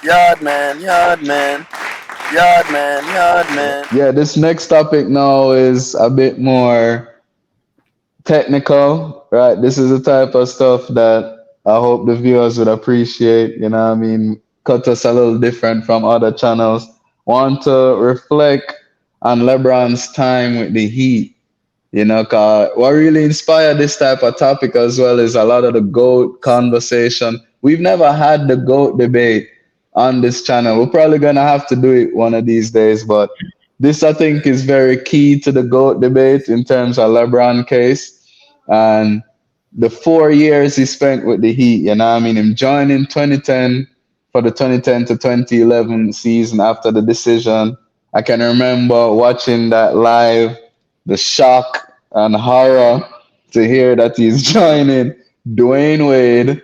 Yaadman, Yaadman, Yaadman, Yaadman. Yeah, this next topic now is a bit more technical, right? This is the type of stuff that I hope the viewers would appreciate. You know what I mean? Cut us a little different from other channels. Want to reflect on LeBron's time with the Heat. You know, 'cause what really inspired this type of topic as well is a lot of the GOAT conversation. We've never had the GOAT debate on this channel. We're probably gonna have to do it one of these days, but this I think is very key to the GOAT debate in terms of LeBron case and the 4 years he spent with the Heat. You know, what I mean, him joining 2010 for the 2010 to 2011 season after the decision. I can remember watching that live, the shock and horror to hear that he's joining Dwayne Wade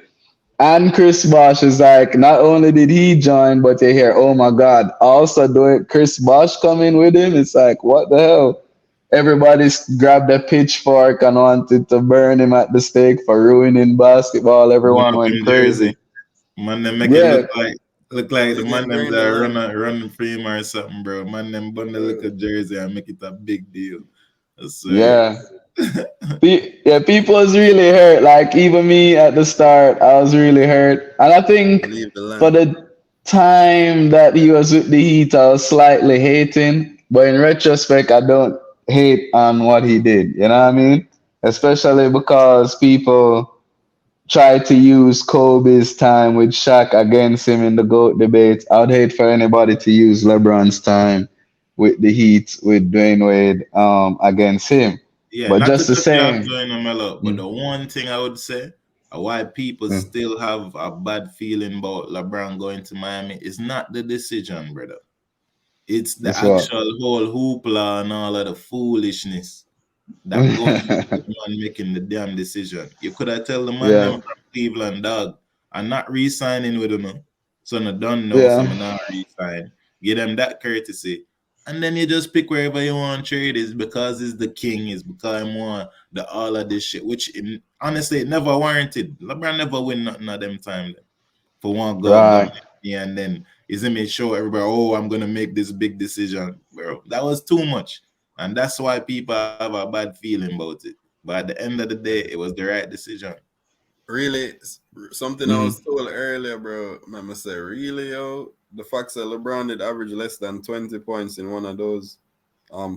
and Chris Bosh is like, not only did he join, but you hear, oh my God, also do it, Chris Bosh coming with him. It's like, what the hell? Everybody's grabbed a pitchfork and wanted to burn him at the stake for ruining basketball. One Everyone of went him crazy. jersey. Man, them make it Yeah, look like the They man get them burned that alive, running for him or something, bro. Man, them bundle look bro. a jersey and make it a big deal. I swear. yeah. Yeah, people was really hurt. Like even me at the start, I was really hurt. And I think Leave the for land. the time that he was with the Heat, I was slightly hating. But in retrospect, I don't hate on what he did. You know what I mean? Especially because people try to use Kobe's time with Shaq against him in the GOAT debate. I'd hate for anybody to use LeBron's time with the Heat with Dwayne Wade against him. Yeah, But not to just the cut you off, same. Joanna Mello, but Mm, the one thing I would say why people mm. still have a bad feeling about LeBron going to Miami is not the decision, brother. It's the It's what? actual whole hoopla and all of the foolishness that goes into the man making the damn decision. You could have tell the man them Yeah, from Cleveland, dog, and not re-signing with them. So no done know, so yeah, me not re-sign. Give them that courtesy. And then you just pick wherever you want to trade is because he's the king, is because he want the all of this shit, which honestly it never warranted. LeBron never win nothing at them time for one go right. dominate me and then isn't it show everybody, oh, I'm gonna make this big decision. Bro, that was too much. And that's why people have a bad feeling about it. But at the end of the day, it was the right decision. Really, something I Mm. was told earlier, bro. Mama say, really, yo, the fact that LeBron did average less than 20 points in one of those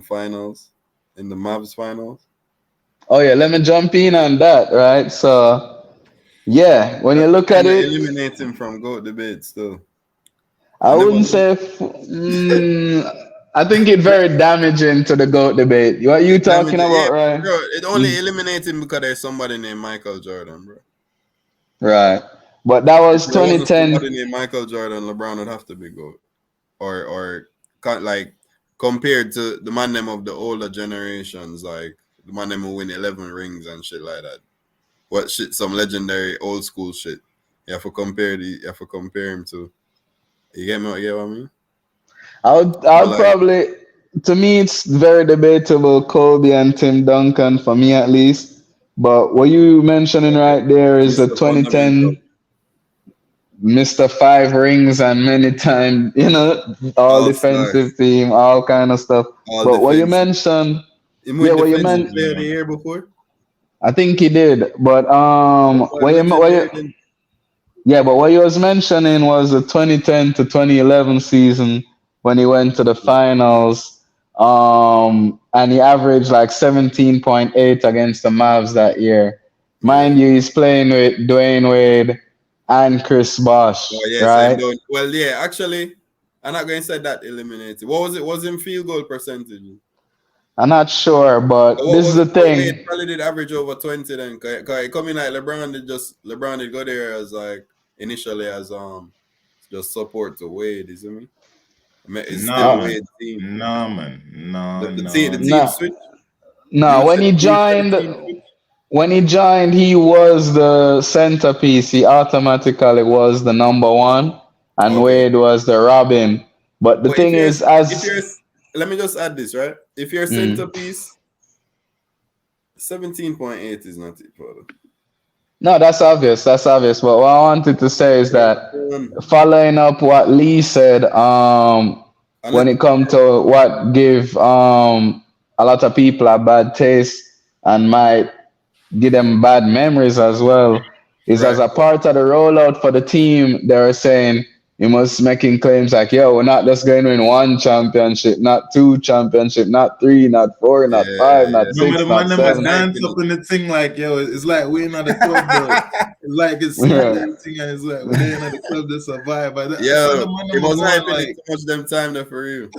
finals, in the Mavs finals. Oh yeah, let me jump in on that, right? So yeah, when you That look at kind of it, eliminates him from GOAT debates, too. I I never wouldn't know. say. I think it's very damaging to the GOAT debate. What you It damage talking yeah, about, right? bro. It only Mm, eliminates him because there's somebody named Michael Jordan, bro. right. But that If was there wasn't 2010. somebody named Michael Jordan, LeBron would have to be GOAT. Like compared to the man them of the older generations, like the man them who win 11 rings and shit like that. What shit? Some legendary old school shit. You have to compare him to. You get me? You get what I mean? I But would like probably, to me, it's very debatable. Kobe and Tim Duncan, for me at least. But what you mentioning right there is the Mr. Fundamental, 2010 Mr. Five Rings and many time, all all star, defensive team, all kind of stuff. all But what you defensive. mentioned, Him yeah, win what you defensive meant, player of the Yeah. year before. I think he did. But That boy legendary. Then yeah, but what you was mentioning was the 2010 to 2011 season when he went to the finals, and he averaged like 17.8 against the Mavs that year. yeah. Mind you, he's playing with Dwayne Wade and Chris Bosh, Oh yeah, so him right? doing well. Yeah, actually, I'm not going to say that eliminated. What was it? Was him field goal percentage? I'm not sure, but What this is was the Wade thing. probably did average over 20 then? Cause coming like LeBron did go there as like initially as just support to Wade, isn't me? I mean, it's still Nah, Uh, man. Wade team. Nah, man. No, The no, team no, no. switch. no. You said the team switch. When he joined, he was the centerpiece. He automatically was the number one, and Okay. Wade was the Robin. But the But if thing you're is, if you're let me just add this, right? If you're Mm, centerpiece, 17.8 is not it, brother. No, that's obvious. That's obvious. But what I wanted to say is that following up what Lee said, And when let, it comes to what give a lot of people a bad taste and might give them bad memories as well, is as right. a part of the rollout for the team, they were saying you must making claims like, yo, we're not just going to win one championship, not two championship, not three, not four, Yeah, not five, yeah. not Remember six, the not man them He a was seven. dance hyping up it. in the thing like, yo, it's like we in the club though. It's like it's smooth Yeah. and thing and it's like we're there in the club to survive. But that's how Yeah, the man he them a was going hyping it like, too much them time there for you.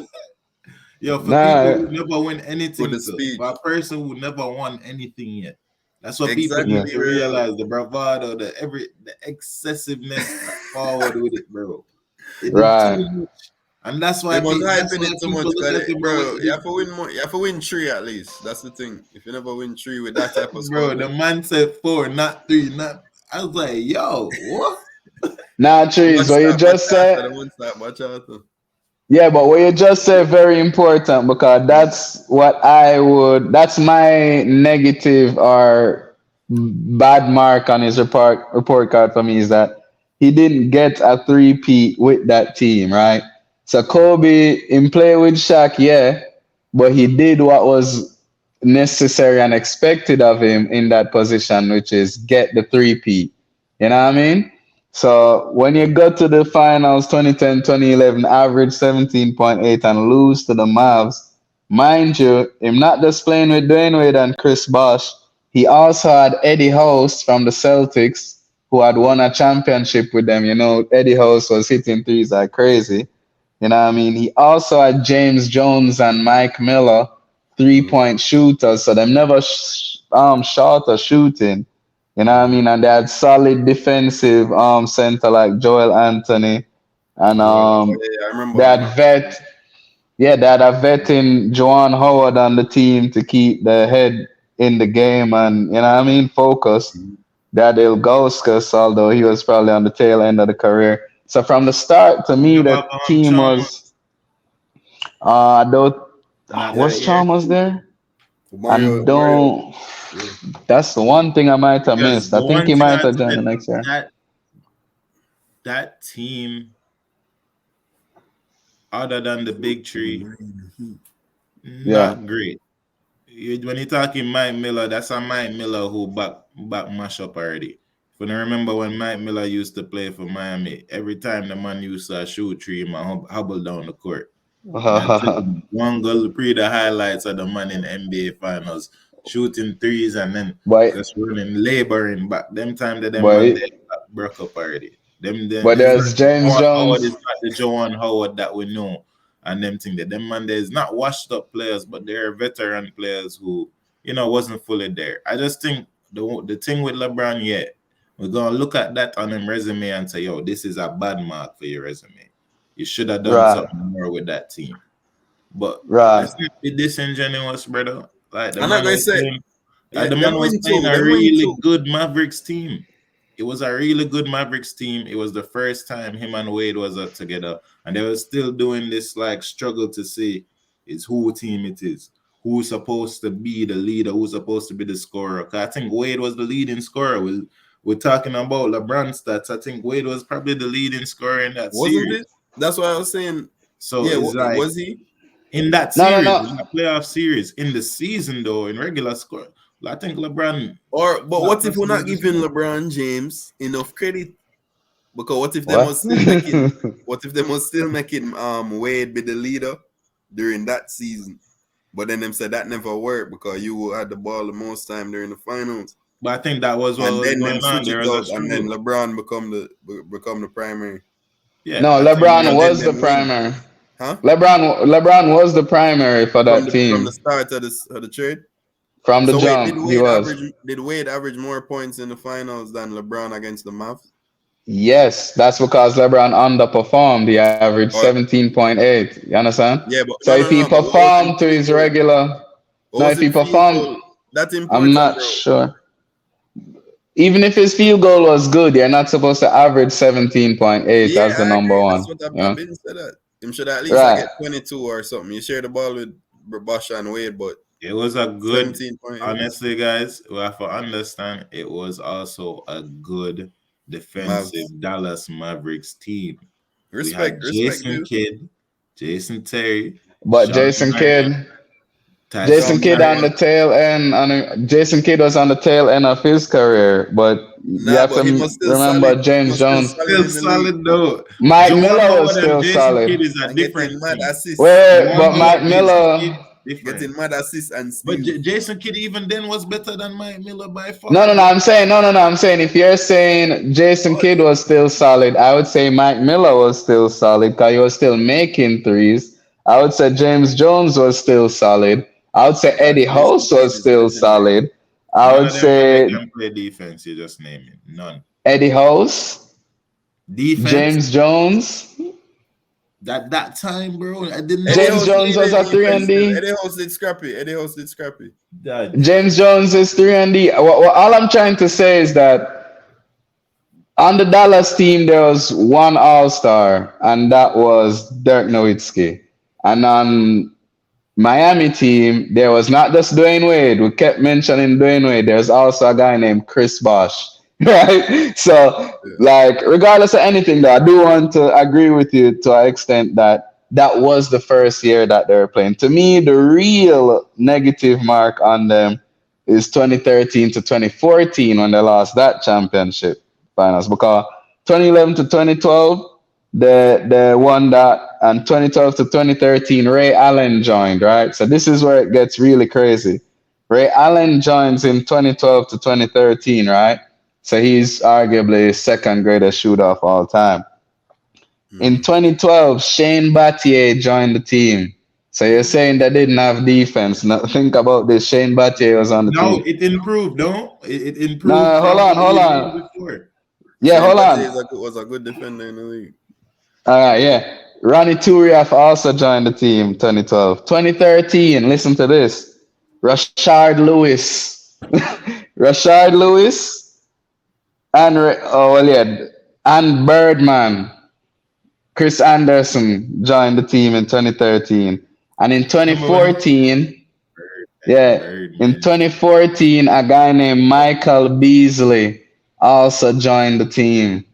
yo, for people Nah, who never win With anything, the so speech. for a person who never won anything yet. That's what people Exactly, need yeah, to bro. realize. The bravado, the excessiveness forward with it, bro. It did too right. much. And that's He why was that's hyping why it too people much, look at him, bro. bro. You have to win more. You have to win three at least. That's the thing. If you never win three with that type of Bro, squad, the man said 4, not 3, not I was like, yo, what? Now, one Trees, what you stop, watch just out. said. The one stop, watch out. Yeah, but what you just said very important because that's my negative or bad mark on his report card for me is that he didn't get a three-peat with that team, right? So Kobe in play with Shaq, yeah, but he did what was necessary and expected of him in that position, which is get the three-peat. You know what I mean? So when you go to the finals 2010, 2011, average 17.8 and lose to the Mavs, mind you, him not just playing with Dwayne Wade and Chris Bosh, he also had Eddie House from the Celtics who had won a championship with them. You know, Eddie House was hitting threes like crazy. You know what I mean? He also had James Jones and Mike Miller, three-point shooters, so them never short or shooting. You know what I mean? And they had solid defensive center like Joel Anthony. And Oh, yeah, I remember they him. had they had a vet in Joan Howard on the team to keep the head in the game and you know what I mean, focused. They had Ilgauskas, although he was probably on the tail end of the career. So from the start, to me, Never the have team Chalmers was I don't not was that year. Chalmers there? Mario, And Mario. don't Yeah. that's the one thing I might have Because missed. I the think one he thing might I have joined the said next year. that team, other than the big three, Yeah. not great. When you're talking Mike Miller, that's a Mike Miller who back mash up already. If you don't remember when Mike Miller used to play for Miami, every time the man used to shoot three, him hobble down the court. And I tell you, one goal pre the highlights of the man in NBA finals, shooting threes and then but just running, laboring back. Them time that them man but they broke up already. Them but is not there's James Joan Howard is Jones. not the Joan Howard that we know. And them thing that them man there is not washed up players, but they're veteran players who, wasn't fully there. I just think the thing with LeBron, yeah, we're gonna look at that on him resume and say, yo, this is a bad mark for your resume. You should have done Right, something more with that team. But right. let's not be disingenuous, brother. Like the I'm not man gonna was say, playing, like yeah, the man them was win playing two. a Them win really two. good Mavericks team. It was a really good Mavericks team. It was the first time him and Wade was together, and they were still doing this like struggle to see is who team it is, who's supposed to be the leader, who's supposed to be the scorer. 'Cause I think Wade was the leading scorer. We're talking about LeBron stats. I think Wade was probably the leading scorer in that Wasn't series. it? That's why I was saying. So Yeah, it's like was he? in that No, no, series, no. in that playoff series, in the season though, in regular score, I think LeBron But not what if we're possibly not the giving scorer. LeBron James enough credit? Because what if they What? must still make it? What if they must still make it? Wade be the leader during that season, but then them said that never worked because you had the ball the most time during the finals, But I think that was what and was then them going on. switch There it was a up, and then struggle. LeBron become the primary, Yeah, No, I think LeBron and then was the them win, primary. huh? LeBron was the primary for that From the team start of the trade. from the So wait, jump. He was. Did Wade average more points in the finals than LeBron against the Mavs? Yes, that's because LeBron underperformed. He averaged Or 17.8. You understand? yeah, but So no, if no, he no. But what was in performed to field his goal? regular, What no, was if he in field performed, goal? That's I'm important, not bro. sure. Even if his field goal was good, you're not supposed to average 17.8 Yeah, as the I number agree. That's one. what You I've know? been said that. Him should at least I Right. get 22 or something. You share the ball with Bosh and Wade, but It was a good, 17 point. honestly, guys, we have to understand it was also a good defensive Mavs. Dallas Mavericks team. We had Respect Jason due. Kidd, Jason Terry, But Sean Marion, Jason Sean Tyson Kidd on Marion. the Marion. tail end. Jason Kidd was on the tail end of his career, but you Nah, have to but he was still remember solid. He James was still Jones. solid Still in the league. solid though. Mike Joel Miller was Howard and still Jason Kidd solid. is a And getting different mad thing. assists. Wait, Joel but Mike Howard, Jason Kidd, Miller. different. Getting mad assists and But steals. Jason Kidd even then was better than Mike Miller by No, far, no, no. bro. I'm saying no, no, no. I'm saying if you're saying Jason Oh, Kidd was still solid, I would say Mike Miller was still solid because he was still making threes. I would say James Jones was still solid. I would say nah, Eddie Jason House Kidd was is still legendary. solid. I None would of them when they say can play defense, you just name it. None. Eddie House, Defense, James Jones. that time, bro, I didn't know Eddie James this House Jones shit. was needed a three defense and still. D. Eddie House did scrappy. Eddie House did scrappy. Dad. James Jones is 3 and D. All I'm trying to say is that on the Dallas team, there was one All Star, and that was Dirk Nowitzki. And on Miami team, there was not just Dwayne Wade. We kept mentioning Dwayne Wade. There's also a guy named Chris Bosh, right? So, Yeah. like, regardless of anything, though, I do want to agree with you to an extent that that was the first year that they were playing. To me, the real negative mark on them is 2013 to 2014 when they lost that championship finals because 2011 to 2012 the one that and 2012 to 2013 Ray Allen joined, right? So this is where it gets really crazy. Ray Allen joins in 2012 to 2013, right? So he's arguably second greatest shooter of all time. In Mm. 2012, Shane Battier joined the team. So you're Mm. saying they didn't have defense. Now think about this. Shane Battier was on the Now team. it improved, no? It No, improved hold from on, what hold we knew on. before. Yeah, Shane hold Battier on. was a good defender in the league. All right, yeah. Ronnie Turiaf also joined the team 2012. 2013, listen to this. Rashard Lewis. Rashard Lewis oh well yeah, and Birdman. Chris Anderson joined the team in 2013. And in Remember when 2014, Birdman, yeah, in Birdman. 2014, a guy named Michael Beasley also joined the team.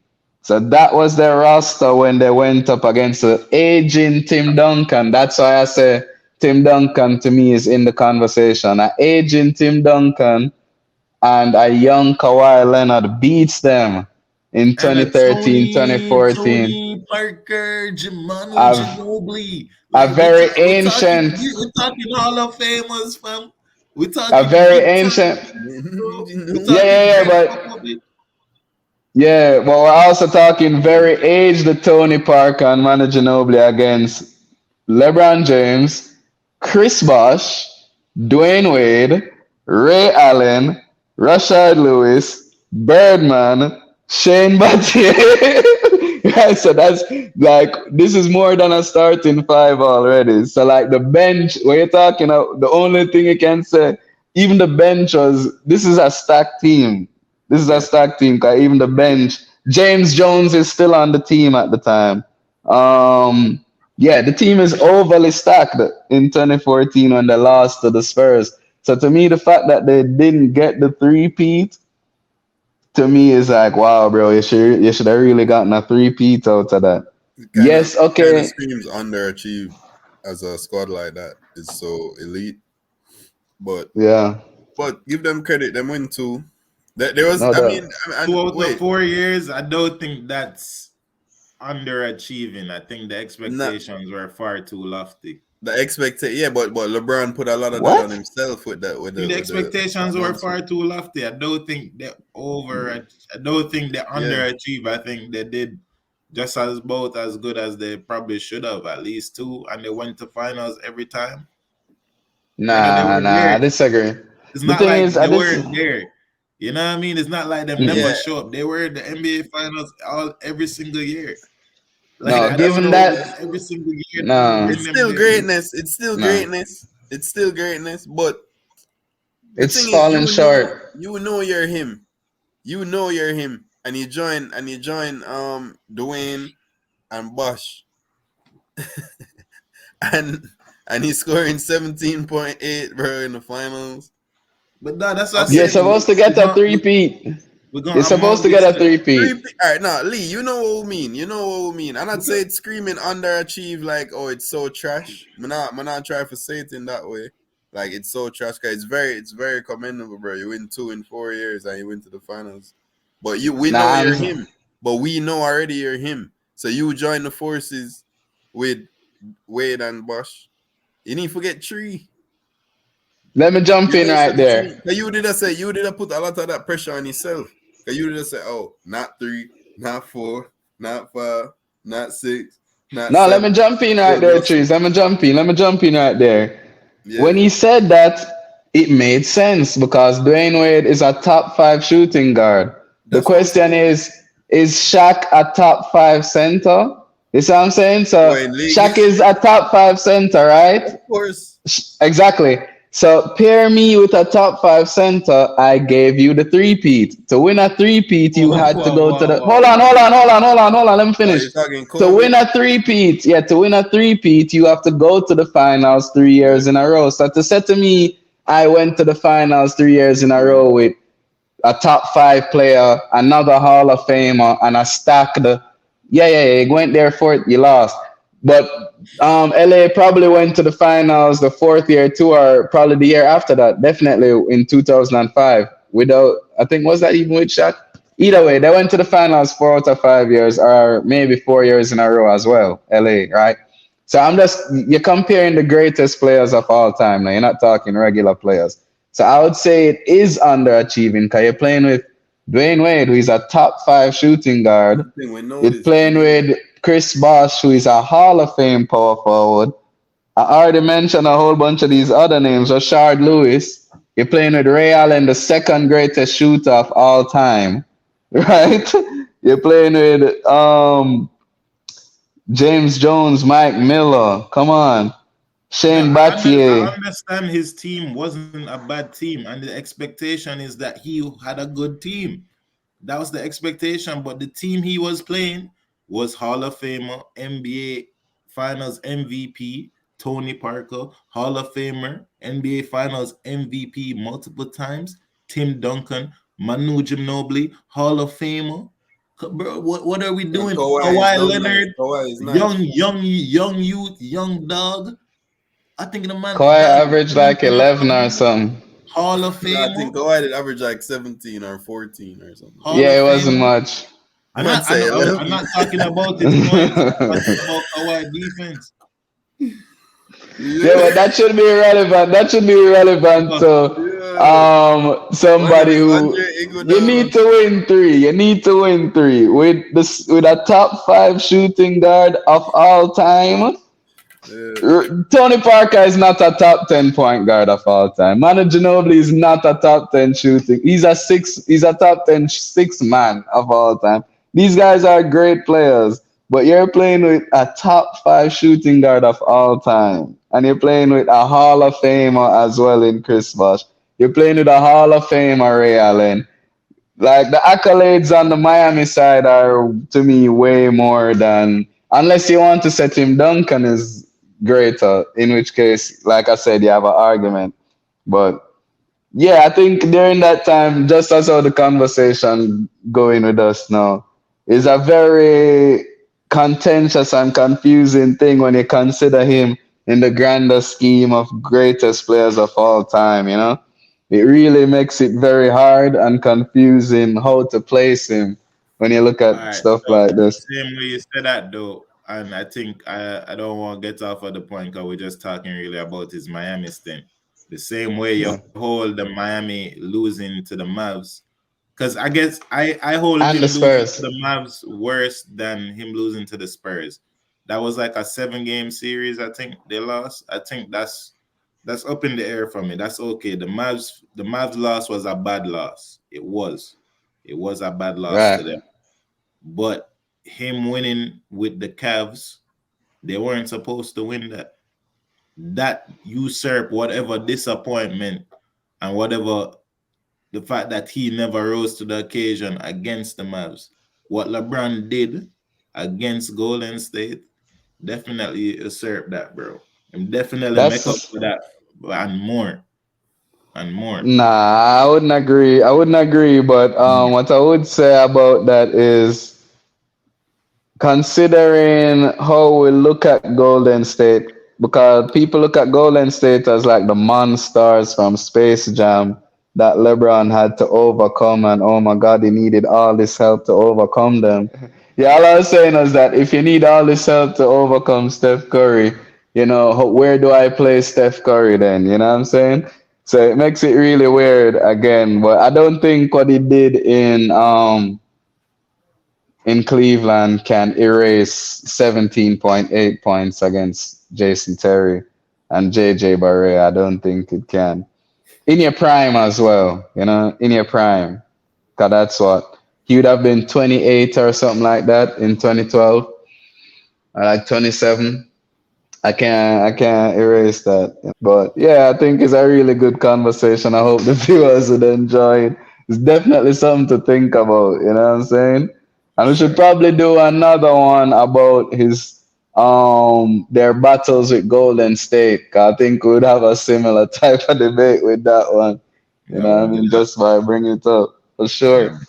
So that was their roster when they went up against the aging Tim Duncan. That's why I say Tim Duncan to me is in the conversation. An aging Tim Duncan and a young Kawhi Leonard beats them in And a 2013, 2014. Tony Parker, Manu A, Ginobili. a Like very we're ancient, talking Hall of Famers, fam. We're a talking very big time, ancient. bro. You We're know? Yeah, talking yeah, yeah, Greg but Popovich. yeah, but we're also talking very aged Tony Parker and Manu Ginobili against LeBron James, Chris Bosh, Dwayne Wade, Ray Allen, Rashard Lewis, Birdman, Shane Battier. Right, so that's like this is more than a starting five already. So like the bench, when you're talking about the only thing you can say, even the bench was this is a stacked team. This is a Yeah. stacked team because even the bench, James Jones is still on the team at the time. Yeah, the team is overly stacked in 2014 when they lost to the Spurs. So to me, the fact that they didn't get the three-peat to me is like, wow, bro, you should have really gotten a three-peat out of that. It Yes, kind of okay, screams underachieved as a squad like that. It's so elite. But yeah, give them credit. Them win two. There was no I doubt. mean Two and out of wait, 4 years, I don't think that's underachieving. I think the not expectations were far too lofty. the expectation. Yeah, but LeBron put a lot of that on What? himself with that I think the with the expectations were far announcement. too lofty. I don't think they over. I don't think they Yeah, underachieve. I think they did just as both as good as they probably should have, at least two, and they went to finals every time. Whether they Nah, were nah, I there, disagree. it's The not thing like is, I they dis. weren't there. You know what I mean? It's not like them Mm-mm. never yeah. show up. They were in the NBA finals every single year. Like No, I don't given know, that, just every single year they would no, bring It's them still there. greatness. It's still no, greatness. It's still greatness. But the it's thing is, falling short. you know you're him. You know you're him, and you join Dwayne and Bosh, and and he's scoring 17.8, bro, in the finals. But that's what I You're said. supposed to get a three-peat. We're You're gonna supposed amount to get this a three-peat. All right, now Lee, you know what we mean. You know what we mean. I'm not saying screaming underachieve like, oh, it's so trash. I'm not trying to say it in that way. Like it's so trash. Cause it's very commendable, bro. You win 2 in 4 years and you went to the finals. But we know Nah, you're him. But we know already you're him. So you join the forces with Wade and Bosh. You need to forget Tree. let me jump You in know, so right there. you did put a lot of that pressure on yourself. Cause you did say, oh, not 3, not 4, not 5, not 6, not No, let 7. me jump in right So there, just Trees. Let me jump in. Let me jump in right there. When yeah, he said that, it made sense because Dwayne Wade is a top five shooting guard. The that's what I'm question saying. is Shaq a top five center? You see what I'm saying? So Boy, in league Shaq is history, a top five center, right? of course. Exactly. So pair me with a top five center. I gave you the three-peat. To win a three-peat, you Wow, had to wow, go to wow, the. wow, Hold on, wow. hold on, hold on, hold on, hold on. Let me Oh, finish. you're talking To win Kobe? a three-peat, yeah, to win a three-peat, you have to go to the finals 3 years Yeah, in a row. So to say to me, I went to the finals 3 years in a row with a top five player, another Hall of Famer, and a stacked. Yeah. You went there for it, you lost. But LA probably went to the finals the fourth year too, or probably the year after that. Definitely in 2005. Without, I think, was that even with Shaq? Either way, they went to the finals 4 out of 5 years, or maybe 4 years in a row as well. LA, right? So you're comparing the greatest players of all time. Now you're not talking regular players. So I would say it is underachieving because you're playing with Dwayne Wade, who is a top five shooting guard. one thing we You're noticed, we playing know. with Chris Bosh, who is a Hall of Fame power forward. I already mentioned a whole bunch of these other names. Rashard Lewis. You're playing with Ray Allen, the second greatest shooter of all time, right? You're playing with James Jones, Mike Miller. Come on, Yeah, Shane I Battier. understand his team wasn't a bad team, and the expectation is that he had a good team. That was the expectation, but the team he was playing was Hall of Famer, NBA Finals MVP, Tony Parker, Hall of Famer, NBA Finals MVP multiple times, Tim Duncan, Manu Ginobili, Hall of Famer. Bro, what are we And doing? Kawhi is Kawhi done nice. Leonard, Kawhi is nice. young youth, young dog. I think the man, Kawhi dog, averaged like 11 or something. Hall of No, I think Famer, Kawhi did average like 17 or 14 or something. Hall Yeah, of it wasn't Famer. much. Man say I'm 11. not talking about his points. I'm talking about Kawhi defense. Yeah, Yeah, but that should be irrelevant. That should be irrelevant to yeah. My name somebody is who Andre you Iguodala. need to win three. You need to win three with a top five shooting guard of all time. Yeah. Tony Parker is not a top 10 point guard of all time. Manu Ginobili is not a top 10 shooting. He's a six. He's a top 10 six man of all time. These guys are great players, but you're playing with a top five shooting guard of all time, and you're playing with a Hall of Famer as well in Chris Bosh. You're playing with a Hall of Famer Ray Allen. Like the accolades on the Miami side are to me way more than unless you want to set him Duncan is greater, in which case, like I said, you have an argument. But yeah, I think during that time, just as how the conversation going with us now, is a very contentious and confusing thing when you consider him in the grander scheme of greatest players of all time, you know? It really makes it very hard and confusing how to place him when you look All at right. stuff So like this. same way you said that though, and I think I don't want to get off of the point because we're just talking really about his Miami stint. The same way you Yeah. hold the Miami losing to the Mavs, because I guess I hold And him the losing to Spurs. the Mavs worse than him losing to the Spurs. That was like a 7 game series. I think they lost. I think that's up in the air for me. That's okay. The Mavs loss was a bad loss. It was a bad loss to Right. them. But him winning with the Cavs, they weren't supposed to win that. That usurped whatever disappointment and whatever the fact that he never rose to the occasion against the Mavs. What LeBron did against Golden State definitely usurped that, bro. Him definitely make up That's for that and more and more. Nah, I wouldn't agree. I wouldn't agree, but what I would say about that is considering how we look at Golden State, because people look at Golden State as like the monsters from Space Jam that LeBron had to overcome, and oh my God, he needed all this help to overcome them. Yeah, all I was saying is that if you need all this help to overcome Steph Curry, where do I play Steph Curry then? You know what I'm saying? So it makes it really weird again. But I don't think what he did in Cleveland can erase 17.8 points against Jason Terry and JJ Barrea. I don't think it can. In your prime as well, in your prime. Because that's what he would have been 28 or something like that in 2012, or like 27. I can't erase that. But yeah, I think it's a really good conversation. I hope the viewers would enjoy it. It's definitely something to think about, you know what I'm saying? And we should Sure. probably do another one about his their battles with Golden State. 'Cause I think we'd have a similar type of debate with that one. You Yeah, know what I we'll do mean? that. Just by bringing it up. For sure. Yeah.